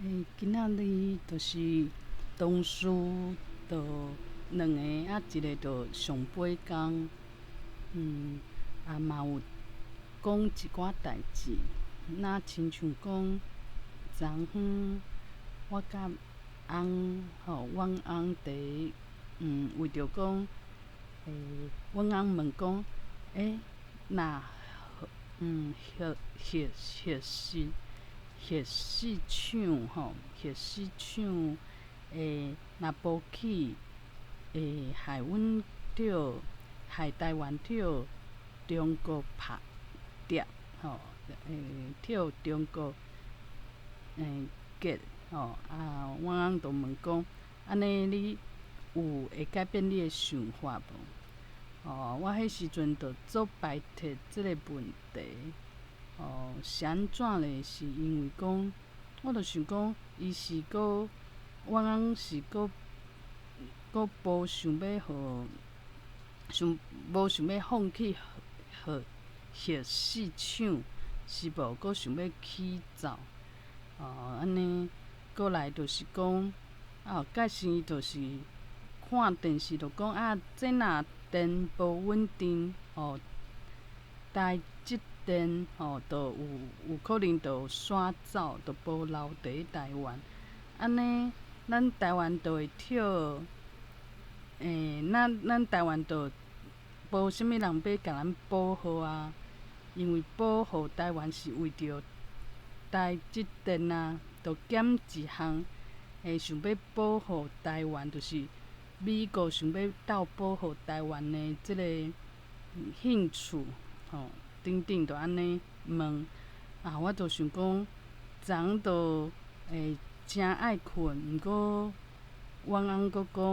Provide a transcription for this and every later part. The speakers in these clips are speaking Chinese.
今仔日就是同事，就两个啊，一个就上班工，嘛有讲一寡代志。若亲像讲，昨昏我甲阮翁伫为着讲，阮翁问讲，若血丝厂血丝厂若无去，害阮害台湾着中国拍碟着中国结阮翁就问讲，安尼你有会改变你的想法无？我迄时阵就做摆脱即个问题。是安怎咧？是因为讲，我就想讲，伊是阮翁是无想要无想要放弃血丝厂，是无？阁想要起走？安尼，过来就是讲，介时伊就是看电视，就讲这若电无稳定，台积电就有可能就选走，就无留伫台湾。安尼，咱台湾就会跳，咱台湾就无啥物人要甲咱保护啊，因为保护台湾是为着台积电啊，就减一项，想要保护台湾，就是美国想要斗保护台湾的即个兴趣，等等，就安尼问。我就想讲，昨昏就真爱困，毋过阮翁阁讲，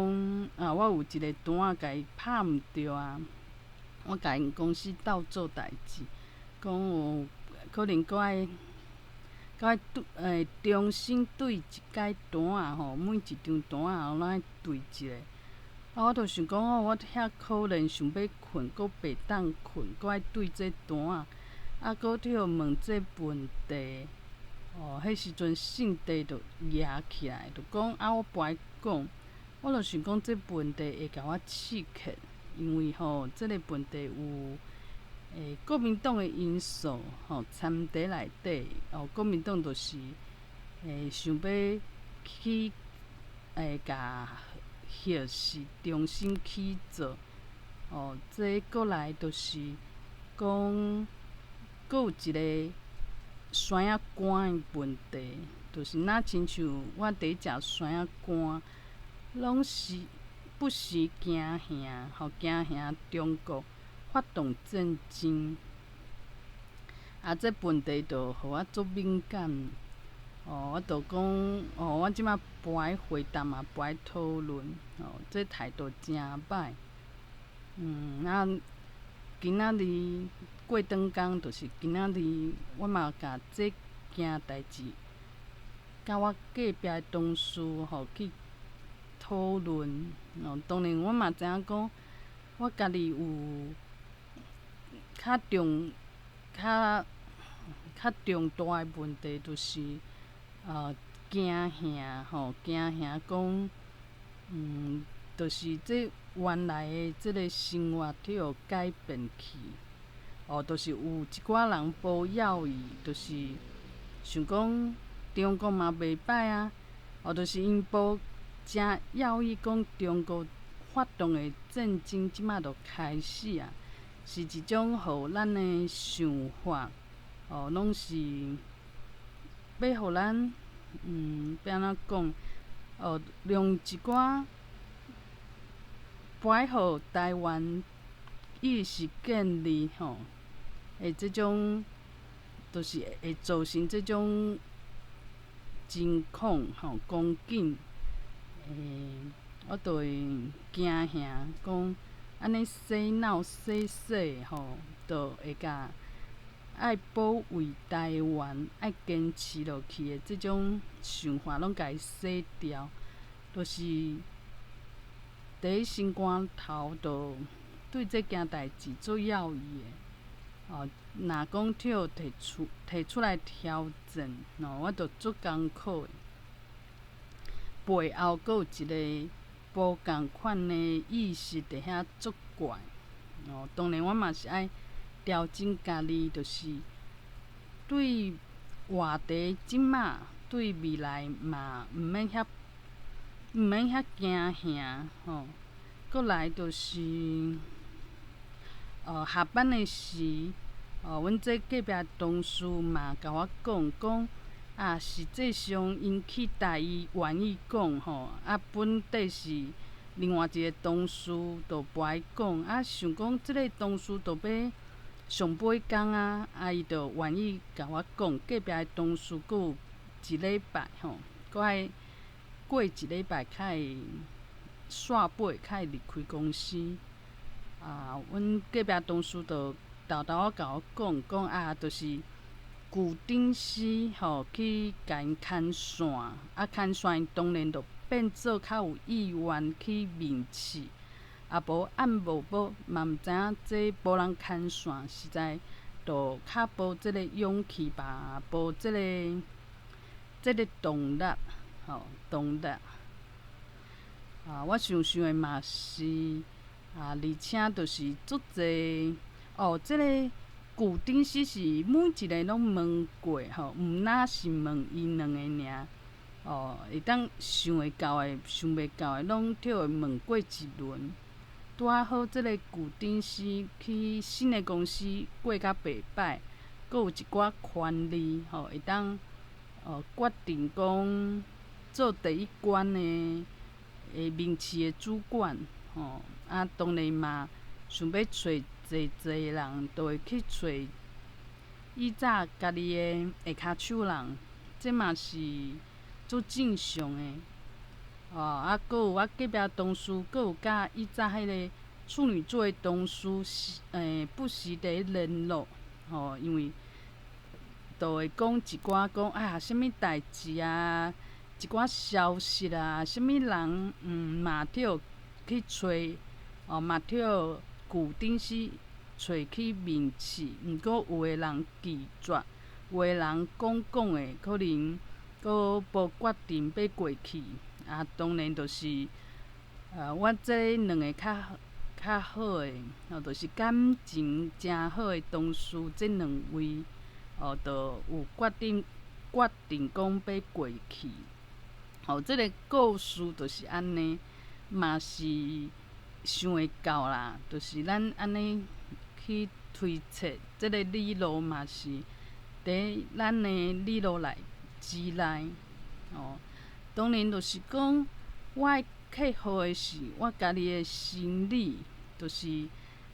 我有一个单仔甲伊拍毋着啊，我甲因公司斗做代志，讲有可能阁爱重新对一解单仔每一张单仔咱爱对一个。我就想讲我遐可怜，想要困，阁袂当困，阁爱对这单仔，阁着问这问题。迄时阵性地就压起来，就讲我无爱讲，我就想讲这问题会甲我刺激，因为这个问题有国民党的因素掺伫内底。国民党就是想要去甲血是重新起造。这过来就是讲，阁有一个山仔干的问题，就是若亲像我伫食山仔干，拢是不时惊吓，惊吓中国发动战争。这问题就互我足敏感。我就讲，我即摆不爱回答嘛，不爱讨论。这态度真歹。今仔日过长工，就是今仔日我嘛甲这件代志，甲我隔壁的同事去讨论。当然我嘛知影讲，我家己有较重大的问题，就是惊吓惊吓讲，就是这原来的这个生活要改变去。就是有一寡人无要伊，就是想讲中国嘛袂歹啊，就是因无真要伊讲中国发动的战争即马就开始啊，是一种互咱的想法，拢是要互咱要安怎讲？用一寡摆互台湾意识建立即种，就是会造成即种情况讲紧。我就会惊吓讲，安尼洗脑洗就会甲爱保卫台湾、爱坚持落去的即种想法，拢甲伊洗掉。就是第一心肝头，就对这件代志做要义的。若讲提出来挑战，我就足艰苦的。背后佫有一个无共款的意识伫遐作怪。当然我嘛是爱调整家己，就是对话题即马对未来嘛毋免遐惊吓过来就是下班的时，阮这隔壁同事嘛甲我讲实际上因去台语愿意讲本底是另外一个同事就无爱讲，想讲即个同事就要上尾工伊就愿意甲我讲。隔壁的同事佫有一礼拜佫爱过一礼拜才会煞尾，才会离开公司。阮隔壁同事就豆豆甲我讲就是旧顶司去甲因牵线，牵线当然就变做较有意愿去面试，无按无无嘛毋知影这无人牵线，实在就较无即个勇气吧，无即个动力动力。我想的嘛是而且就是足侪即个旧顶司是每一个拢问过毋若是问伊两个尔会当想会到的、想袂到的，拢替会问过一轮。拄好即个旧顶司去新的公司过甲袂歹，佫有一寡权利会当决定讲做第一关的面试的主管当然嘛想要找侪人，就会去找以早家己的下骹手人，这嘛是足正常的。佫有我隔壁同事，佫有甲以早迄个处女座的同事不时地联络因为就会讲一寡讲啥物代志一寡消息啥物人嘛替去找嘛替旧顶司找去面试，毋过有的人拒绝，有的人讲的可能佫无决定要过去当然就是我这两个较好的就是感情诚好的同事，这两位就有决定讲要过去。这个故事就是安尼，嘛是想会到啦，就是咱安尼去推测，这个理路嘛是伫咱的理路之内当然就是讲，我爱克服的是我家己的心理，就是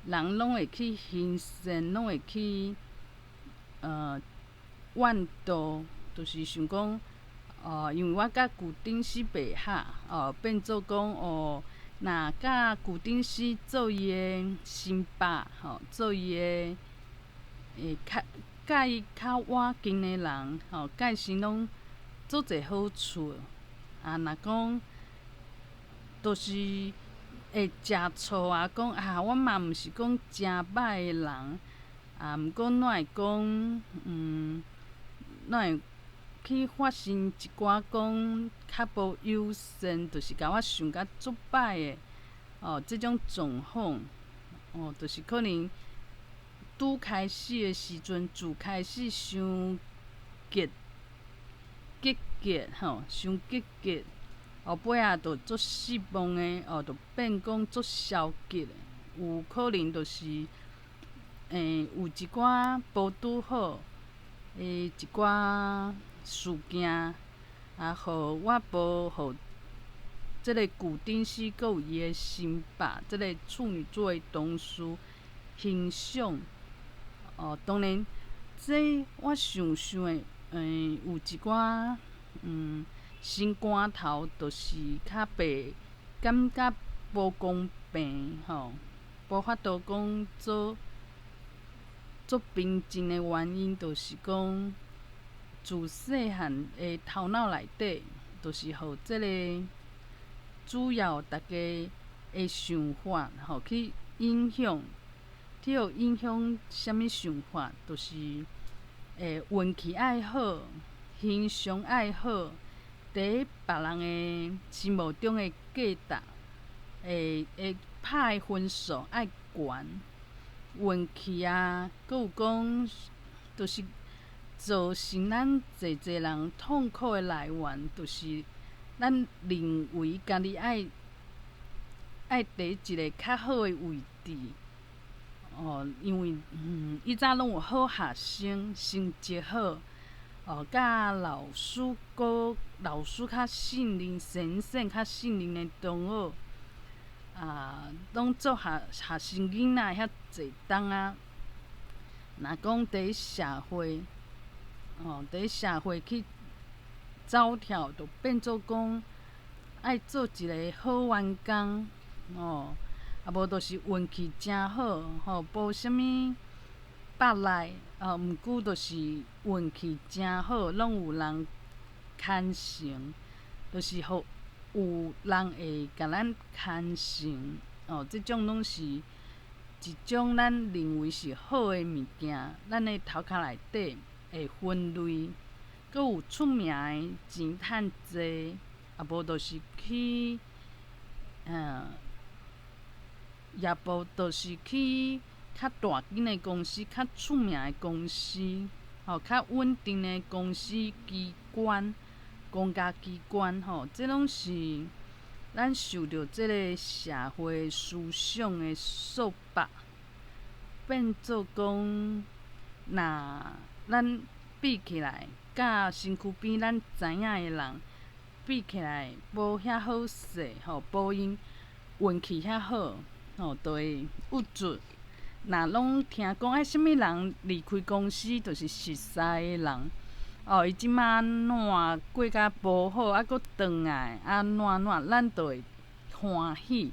人拢会去欣赏，拢会去怨妒，就是想讲因为我甲旧顶司袂合变做讲若甲旧顶司做伊的新爸做伊的甲伊较晚近的人介时拢足侪好处若讲就是会食醋讲我嘛毋是讲诚歹的人毋过哪会讲哪会去发生一寡讲较无友善，就是甲我想甲足歹的即种状况就是可能拄开始的时阵，自开始伤积极伤积极尾仔就足失望的就变讲足消极的，有可能就是有一寡无拄好一寡事件互我无互即个旧顶司佫有伊的新爸，即个处女座的同事欣赏当然这我想的有一寡心肝头，就是较袂感觉无公平无法度讲做平静的原因，就是讲自细汉的头脑内底，就是互即个主要大家的想法去影响，去互影响啥物想法，就是运气爱好，形象爱好，伫别人诶心目中诶价值，会拍诶分数爱悬，运气啊，阁有讲，就是造成咱济济人痛苦诶来源，就是咱认为家己爱伫一个较好诶位置。因为以前拢有好学生，成绩好，甲老师较信任，先生较信任诶同学，拢做学生囡仔遐济当啊。若讲伫社会，伫社会去走跳，就变做讲爱做一个好员工，无就是运气诚好，无啥物百赖，毋过就是运气诚好，拢有人牵成，就是互有人会甲咱牵成，即种拢是一种咱认为是好诶物件，咱诶头壳内底会分类，阁有出名诶，钱趁济，无就是去，也无就是去较大间诶公司、较出名诶公司，较稳定诶公司机关、公家机关，即拢是咱受着即个社会思想诶束缚，变做讲，若咱比起来，甲身躯边咱知影诶人比起来，无遐好势，无因运气遐好。就会郁卒。若拢听讲啥物人离开公司，就是熟识诶人。伊即摆安怎过甲无好，阁转来安怎，咱就会欢喜，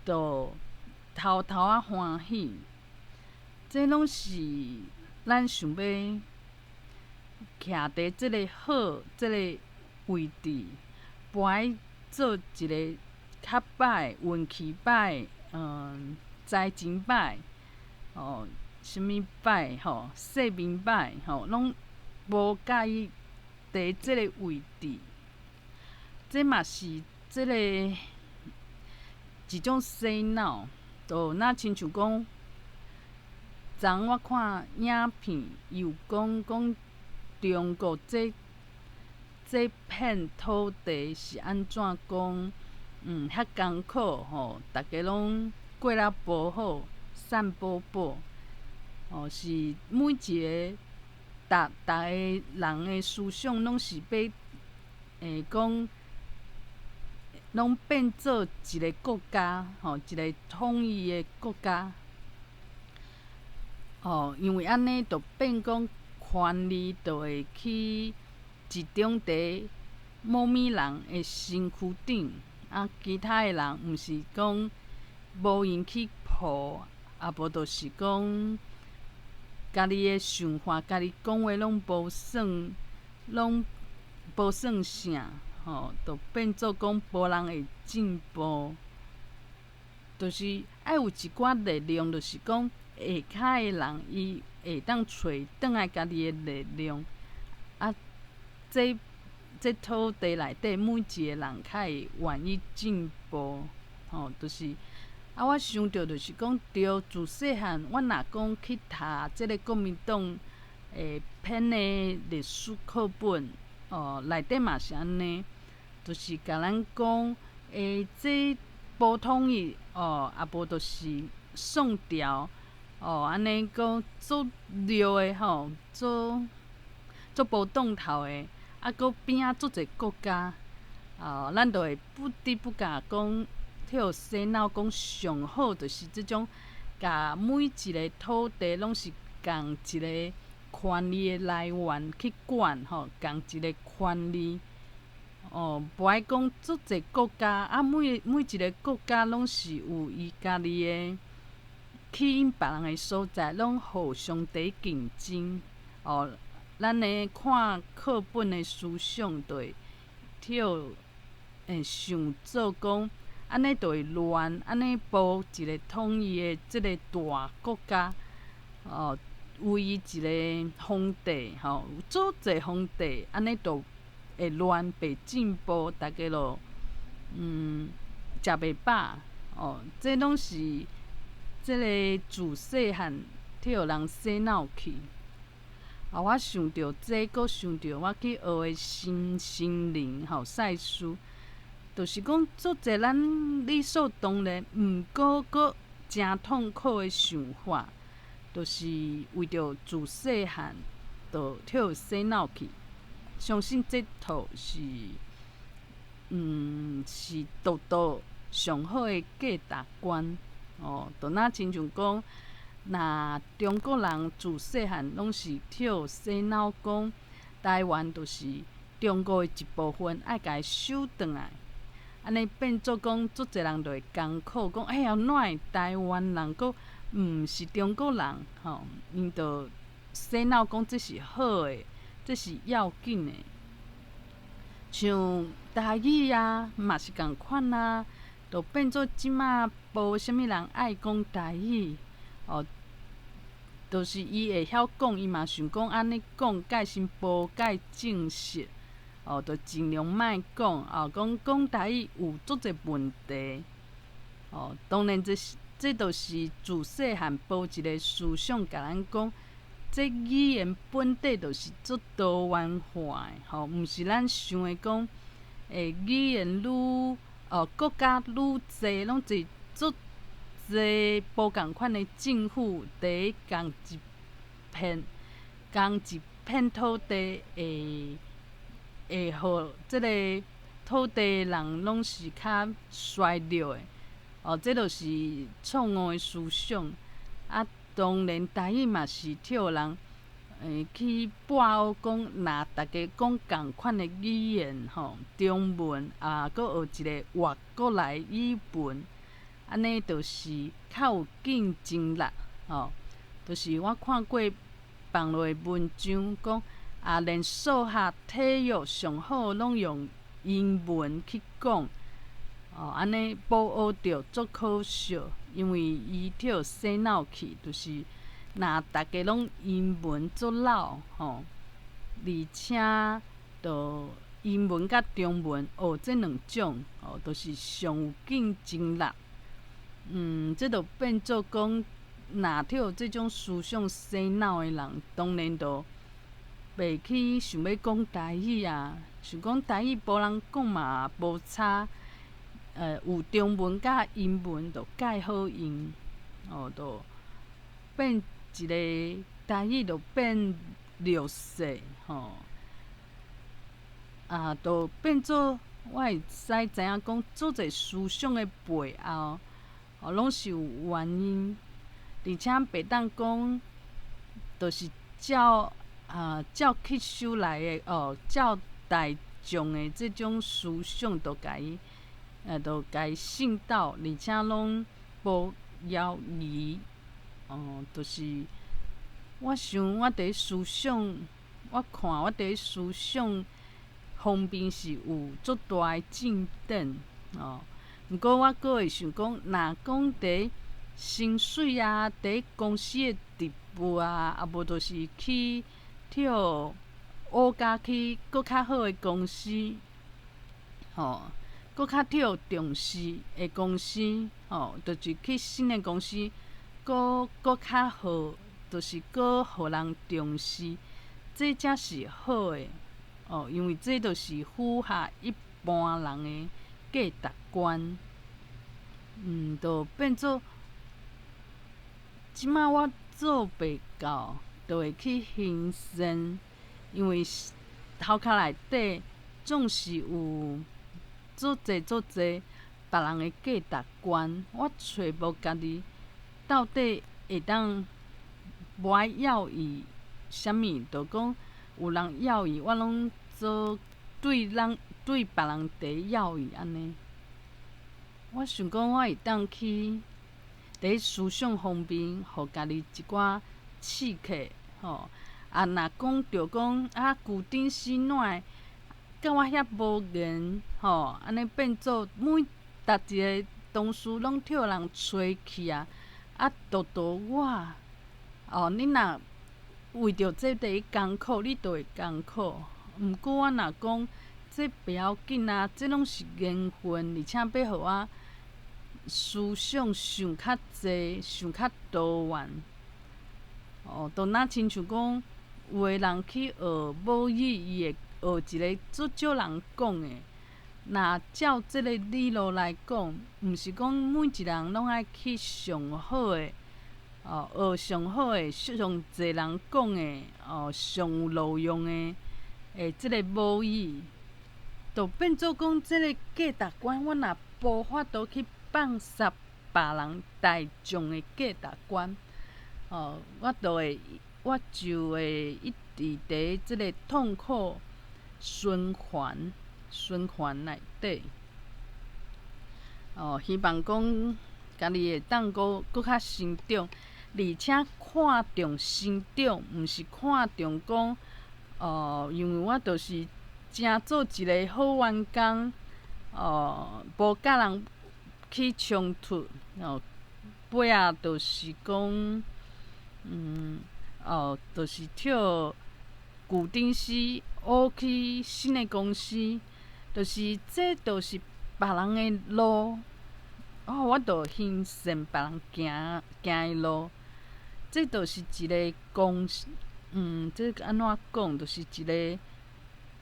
就偷偷欢喜。这拢是咱想要徛伫即个好即个位置，不爱做一个较歹、运气歹。财钱歹，啥物歹，说明歹，拢无介意伫即个位置。这嘛是即个一种洗脑，就若亲像讲，昨我看影片，伊有讲中国这片土地是安怎讲？遐艰苦逐家拢过了无好，散宝宝，是每一个逐个人诶思想拢是要讲，拢变做一个国家，一个统一诶国家。因为安尼就变讲权力就会去集中伫某物人诶身躯顶。其他诶人毋是讲无闲去抱，无就是讲家己诶想法、家己讲话拢无算啥，就变做讲无人会进步。就是爱有一寡力量，就是讲下骹诶人伊会当找转来家己诶力量。这土地内底每一个人较会愿意进步，就是我想着就是讲，着自细汉，我若讲去读即个国民党诶编诶历史课本，内底嘛是安尼，就是甲咱讲，这不统一，无就是宋朝，安尼讲做弱诶做无当头诶。阁边仔足侪国家，咱就会不得不甲讲，互洗脑讲上好就是即种，甲每一个土地拢是共一个权力的来源去管，共一个权力。无爱讲足侪国家，每一个国家拢是有伊家己的去因别人的所在，拢互相伫竞争。咱的看课本的思想，就会想做讲，安尼就会乱，安尼无一个统一的即个大国家，为一个皇帝，有足侪皇帝，安尼就会乱袂进步，大家就食袂饱。这拢是即个自细汉替互人洗脑去。我想着这，阁想着我去学的心灵赛事，就是讲足侪咱理所当然，毋过阁诚痛苦的想法，就是为着自细汉就替互洗脑去。相信这套是是道道上好的价值观。就若亲像讲，若中国人自细汉拢是替互洗脑，讲台湾就是中国的一部分，爱家收转来。安尼变做讲，足侪人就会艰苦，讲哎呀，哪会台湾人阁毋是中国人？因就洗脑讲这是好的，这是要紧的。像台语啊，嘛是共款啊，就变做即马无啥物人爱讲台语。就是伊会晓讲，伊嘛想讲安尼讲，介先无介正式。就尽量莫讲。讲台语有足侪问题。当然这就是自细汉抱一个思想，甲咱讲，这语言本底就是足多元化的。毋是咱想的讲，语言国家愈侪，拢是足侪无共款的政府伫共一片土地会互即个土地人拢是较衰弱的。这就是错误的思想。当然台语嘛是替互人去把握讲，若大家讲共款的语言中文阁学一个外国来语文，安尼就是较有竞争力。就是我看过网络的文章讲，连数学、体育上好拢用英文去讲。安尼无学着足可惜，因为伊替互洗脑去，就是若大家拢英文足老而且就英文甲中文学这两种就是上有竞争力。这就变做讲，若替互这种思想洗脑的人，当然就袂去想要讲台语啊，想讲台语无人讲嘛无差。有中文甲英文就介好用。就变一个台语就变劣势。就变做我会使知影讲，足侪思想的背后，拢是有原因，而且袂当讲，就是照吸收来的照大众的这种思想，就甲伊信到，而且拢无谣疑。就是我想我伫思想，我看我伫思想方面是有足大的进展。毋过我阁会想讲，若讲伫薪水啊，伫公司的地位啊，无就是去替互学甲去搁较好的公司。搁较替互重视的公司。就是去新的公司，搁较好，就是搁互人重视，这才是好的。因为这就是符合一般人的价值观。就变做即马我做袂到，就会去牺牲，因为头壳内底总是有足侪别人的价值观，我找无家己到底会当无爱要伊啥物，就讲有人要伊，我拢做对别人伫要伊安尼。我想讲，我会当去伫思想方面，互家己一寡刺激。若讲着讲旧顶时哪甲我遐无缘，安尼变做逐一个同事拢替人吹去啊！独我，你若为着这伫艰苦，你就会艰苦。毋过我若讲这袂要紧啊，这拢是缘分，而且要互我思想想较济，想较多元。就若亲像讲，有诶人去学母语，伊会学一个足少人讲诶。若照即个理路来讲，毋是讲每一个人拢爱去上好诶，学上好诶、上侪人讲诶，上有路用诶，即个母语，就变做讲即个价值观，我若无法度去放杀别人大众诶价值观，我就会一直伫即个痛苦循环内底。希望讲家己会当搁较成长，而且看重成长，毋是看重讲，因为我就是正做一个好员工，无甲人起冲突，尾仔就是讲，就是跳旧顶丝，学去新诶公司，就是这就是别人诶路，我着欣赏别人行诶路，这就是一个这安怎讲，就是一个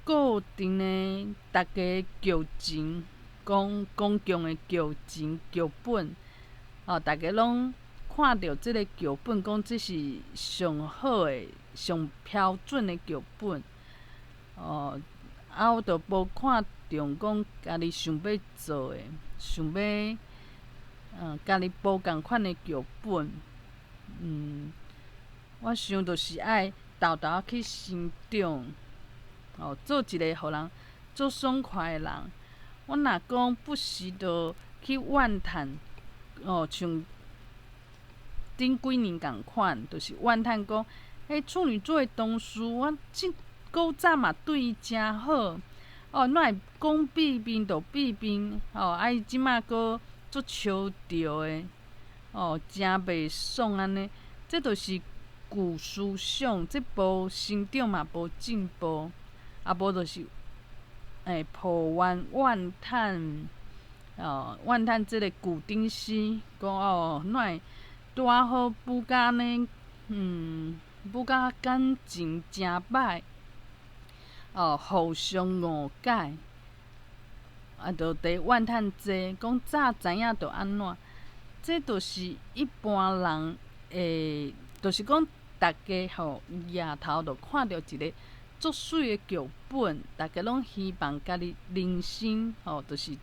固定诶，大家剧情，公共诶剧情剧本，大家拢看到即个剧本，讲这是上好诶、上标准诶剧本，我着无看重讲家己想要做诶，想要家己无共款诶剧本，我想着是爱豆豆去成长，做一个互人做爽快诶人。我若讲不时着去怨叹，像顶几年共款，就是怨叹讲，处女座诶同事，我古早嘛对伊诚好，哪会讲避免就避免，伊即马搁足笑着诶，诚袂爽安尼，这就是旧思想，这无成长嘛，无进步，无就是抱怨怨叹，怨叹即个旧顶丝，讲哪会拄啊好舞甲安尼，舞甲感情诚歹，互相误解，着伫怨叹这，讲早知影着安怎，这就是一般人会，就是讲大家夜头着看到一个足水诶剧本，大家拢希望家己人生，就是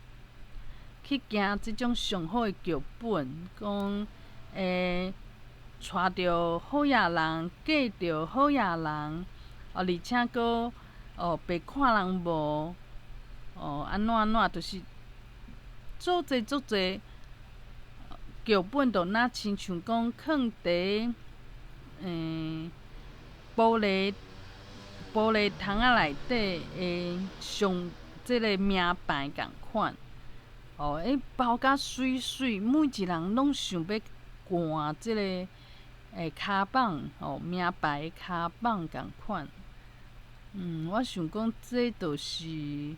去行即种上好诶剧本，讲娶着好野人，嫁着好野人，而且搁白看人无，安怎，就是足侪剧本着若亲像讲囥伫玻璃桶仔内底诶上即个名牌共款，包甲水水，每一人拢想要换即个骹绑，名牌诶骹绑共款。我想讲这就是，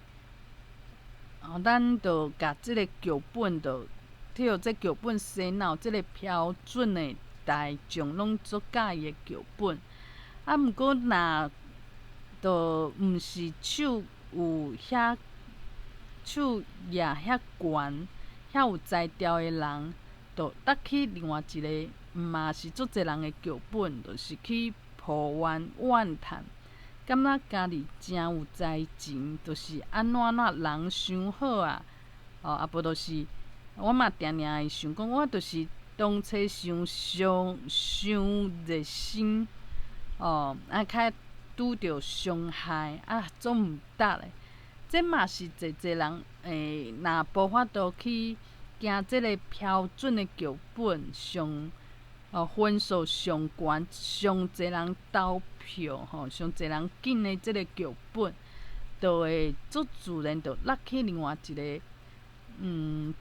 咱着甲即个剧本着替这剧本洗脑，即个标准诶大众拢足喜诶剧本。毋过若着毋是手遐也遐悬、遐有才调诶人，着搭去另外一个，嘛是足侪人诶剧本，就是去抱怨怨叹，感觉家己诚有才情，就是安怎人伤好啊，无就是我嘛定定会想讲，我就是当初伤热心，较拄着伤害，总毋值诶。这嘛是侪人若无法度去行即个标准诶剧本，上分数上悬，上侪人投票，上侪人紧诶即个剧本，就会足自然就落去另外一个，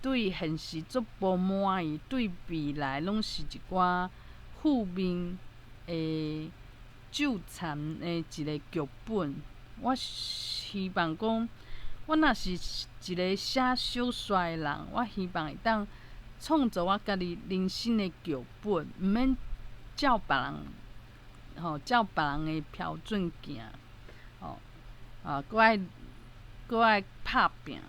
对现实足无满意，对未来拢是一寡负面诶纠缠诶一个剧本。我希望讲，我若是一个写小说诶人，我希望会当创造我家己人生诶剧本，毋免照别人，照别人诶标准行，搁爱拍拼。